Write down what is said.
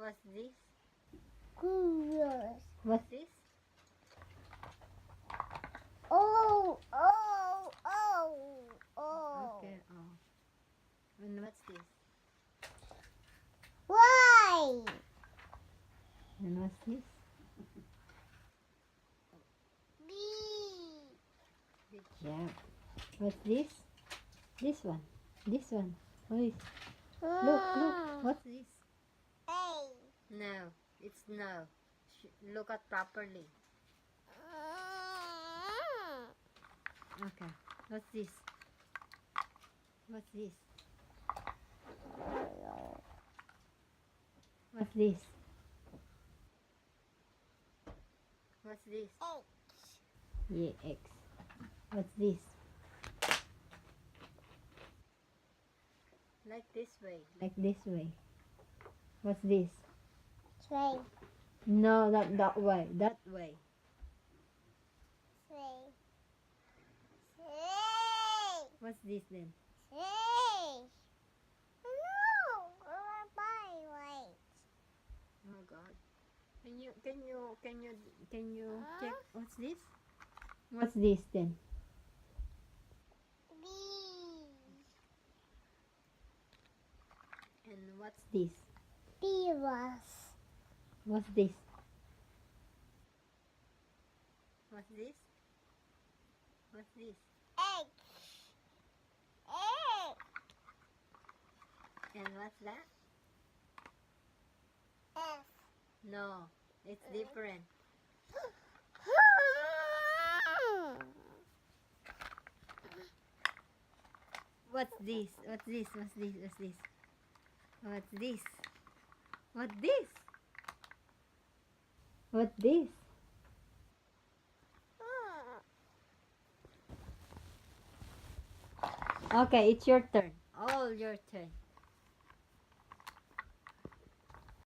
What's this? Curious. What's this? Oh, oh, oh, oh. Okay. Oh. And what's this? Why? And what's this? B. Good job. What's this? This one. This one. What is? Look, look. What's this? A. No. It's no. Look at properly. Okay. What's this? What's this? What's this? What's this? H. Yeah, X. What's this? Like this way. Like this way. What's this? Tray. No, not that way. That way. Tray. Tray. What's this then? Tray. No, wait. Oh God. Can you check what's this? What's this then? B. And what's this? B was. What's this? What's this? What's this? H. H. And what's that? F. No, it's different. What's this? What's this? What's this? What's this? What's this? What's this? What's this? Okay, it's your turn. All your turn.